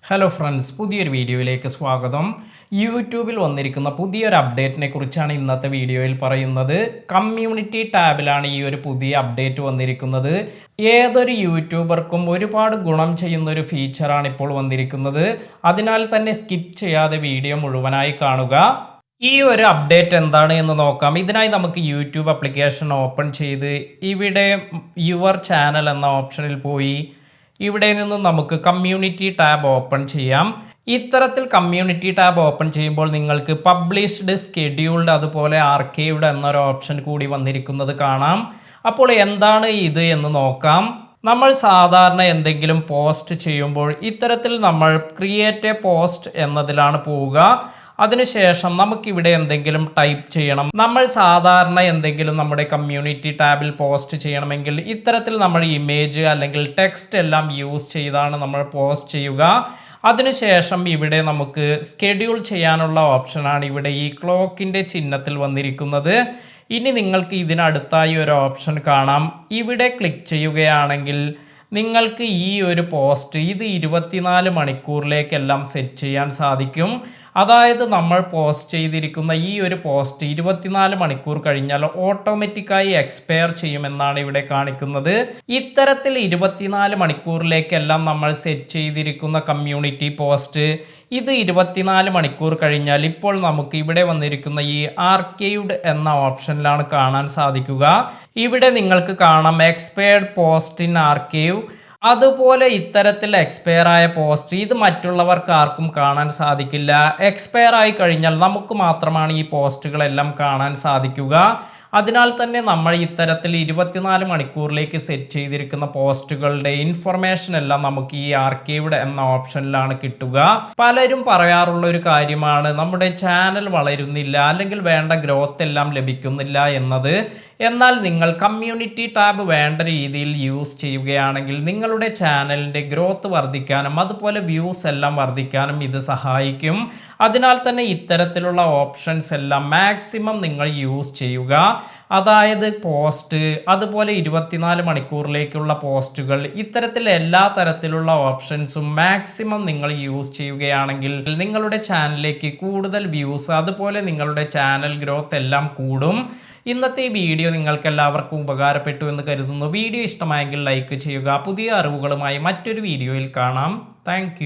Hello friends, പുതിയൊരു വീഡിയോയിലേക്ക് സ്വാഗതം. യൂട്യൂബിൽ വന്നിരിക്കുന്ന പുതിയൊരു അപ്ഡേറ്റിനെ കുറിച്ചാണ് ഇന്നത്തെ വീഡിയോയിൽ പറയുന്നത്. കമ്മ്യൂണിറ്റി ടാബിലാണ് ഈ ഒരു പുതിയ അപ്ഡേറ്റ് വന്നിരിക്കുന്നത്. ഏതൊരു യൂട്യൂബർക്കും ഒരുപാട് ഗുണം ചെയ്യുന്ന ഒരു ഫീച്ചറാണ് ഇപ്പോൾ വന്നിരിക്കുന്നത്. അതിനാൽ തന്നെ സ്കിപ്പ് ചെയ്യാതെ വീഡിയോ മുഴുവനായി കാണുക. ഈ ഒരു അപ്ഡേറ്റ് എന്താണ് എന്ന് നോക്കാം. ഇതിനായി നമുക്ക് യൂട്യൂബ് ആപ്ലിക്കേഷൻ ഓപ്പൺ ചെയ്ത് ഇവിടെ യുവർ ചാനൽ എന്ന ഓപ്ഷനിൽ പോയി ഇവിടെ നിന്ന് നമുക്ക് കമ്മ്യൂണിറ്റി ടാബ് ഓപ്പൺ ചെയ്യാം. ഇത്തരത്തിൽ കമ്മ്യൂണിറ്റി ടാബ് ഓപ്പൺ ചെയ്യുമ്പോൾ നിങ്ങൾക്ക് പബ്ലിഷ്ഡ്, സ്കെഡ്യൂൾഡ്, അതുപോലെ ആർക്കൈവ്ഡ് എന്നൊരു ഓപ്ഷൻ കൂടി വന്നിരിക്കുന്നത് കാണാം. അപ്പോൾ എന്താണ് ഇത് എന്ന് നോക്കാം. നമ്മൾ സാധാരണ എന്തെങ്കിലും പോസ്റ്റ് ചെയ്യുമ്പോൾ ഇത്തരത്തിൽ നമ്മൾ ക്രിയേറ്റ് എ പോസ്റ്റ് എന്നതിലാണ് പോവുക. അതിനുശേഷം നമുക്കിവിടെ എന്തെങ്കിലും ടൈപ്പ് ചെയ്യണം. നമ്മൾ സാധാരണ എന്തെങ്കിലും നമ്മുടെ കമ്മ്യൂണിറ്റി ടാബിൽ പോസ്റ്റ് ചെയ്യണമെങ്കിൽ ഇത്തരത്തിൽ നമ്മൾ ഇമേജ് അല്ലെങ്കിൽ ടെക്സ്റ്റ് എല്ലാം യൂസ് ചെയ്താണ് നമ്മൾ പോസ്റ്റ് ചെയ്യുക. അതിനുശേഷം ഇവിടെ നമുക്ക് സ്കെഡ്യൂൾ ചെയ്യാനുള്ള ഓപ്ഷനാണ് ഇവിടെ ഈ ക്ലോക്കിൻ്റെ ചിഹ്നത്തിൽ വന്നിരിക്കുന്നത്. ഇനി നിങ്ങൾക്ക് ഇതിനടുത്തായി ഒരു ഓപ്ഷൻ കാണാം. ഇവിടെ ക്ലിക്ക് ചെയ്യുകയാണെങ്കിൽ നിങ്ങൾക്ക് ഈ ഒരു പോസ്റ്റ് ഇത് 24 മണിക്കൂറിലേക്കെല്ലാം സെറ്റ് ചെയ്യാൻ സാധിക്കും. അതായത് നമ്മൾ പോസ്റ്റ് ചെയ്തിരിക്കുന്ന ഈ ഒരു പോസ്റ്റ് 24 മണിക്കൂർ കഴിഞ്ഞാൽ ഓട്ടോമാറ്റിക്കായി എക്സ്പയർ ചെയ്യുമെന്നാണ് ഇവിടെ കാണിക്കുന്നത്. ഇത്തരത്തിൽ 24 മണിക്കൂറിലേക്കെല്ലാം നമ്മൾ സെറ്റ് ചെയ്തിരിക്കുന്ന കമ്മ്യൂണിറ്റി പോസ്റ്റ് ഇത് 24 മണിക്കൂർ കഴിഞ്ഞാൽ ഇപ്പോൾ നമുക്ക് ഇവിടെ വന്നിരിക്കുന്ന ഈ ആർക്കൈവ്ഡ് എന്ന ഓപ്ഷനിലാണ് കാണാൻ സാധിക്കുക. ഇവിടെ നിങ്ങൾക്ക് കാണാം എക്സ്പയർഡ് പോസ്റ്റ് ഇൻ ആർക്കൈവ്. അതുപോലെ ഇത്തരത്തിൽ എക്സ്പയർ ആയ പോസ്റ്റ് ഇത് മറ്റുള്ളവർക്ക് ആർക്കും കാണാൻ സാധിക്കില്ല. എക്സ്പയർ ആയി കഴിഞ്ഞാൽ നമുക്ക് മാത്രമാണ് ഈ പോസ്റ്റുകളെല്ലാം കാണാൻ സാധിക്കുക. അതിനാൽ തന്നെ നമ്മൾ ഇത്തരത്തിൽ 24 മണിക്കൂറിലേക്ക് സെറ്റ് ചെയ്തിരിക്കുന്ന പോസ്റ്റുകളുടെ ഇൻഫർമേഷൻ എല്ലാം നമുക്ക് ഈ ആർക്കൈവ്ഡ് എന്ന ഓപ്ഷനിലാണ് കിട്ടുക. പലരും പറയാറുള്ള ഒരു കാര്യമാണ് നമ്മുടെ ചാനൽ വളരുന്നില്ല അല്ലെങ്കിൽ വേണ്ട ഗ്രോത്ത് എല്ലാം ലഭിക്കുന്നില്ല എന്നത്. എന്നാൽ നിങ്ങൾ കമ്മ്യൂണിറ്റി ടാബ് വേണ്ട രീതിയിൽ യൂസ് ചെയ്യുകയാണെങ്കിൽ നിങ്ങളുടെ ചാനലിൻ്റെ ഗ്രോത്ത് വർദ്ധിക്കാനും അതുപോലെ വ്യൂസ് എല്ലാം വർദ്ധിക്കാനും ഇത് സഹായിക്കും. അതിനാൽ തന്നെ ഇത്തരത്തിലുള്ള ഓപ്ഷൻസ് എല്ലാം മാക്സിമം നിങ്ങൾ യൂസ് ചെയ്യുക. അതായത് പോസ്റ്റ്, അതുപോലെ 24 മണിക്കൂറിലേക്കുള്ള പോസ്റ്റുകൾ, ഇത്തരത്തിൽ എല്ലാ തരത്തിലുള്ള ഓപ്ഷൻസും മാക്സിമം നിങ്ങൾ യൂസ് ചെയ്യുകയാണെങ്കിൽ നിങ്ങളുടെ ചാനലിലേക്ക് കൂടുതൽ വ്യൂസ് അതുപോലെ നിങ്ങളുടെ ചാനൽ ഗ്രോത്ത് എല്ലാം കൂടും. ഇന്നത്തെ ഈ വീഡിയോ നിങ്ങൾക്ക് എല്ലാവർക്കും ഉപകാരപ്പെട്ടു എന്ന് കരുതുന്നു. വീഡിയോ ഇഷ്ടമായെങ്കിൽ ലൈക്ക് ചെയ്യുക. പുതിയ അറിവുകളുമായി മറ്റൊരു വീഡിയോയിൽ കാണാം. താങ്ക്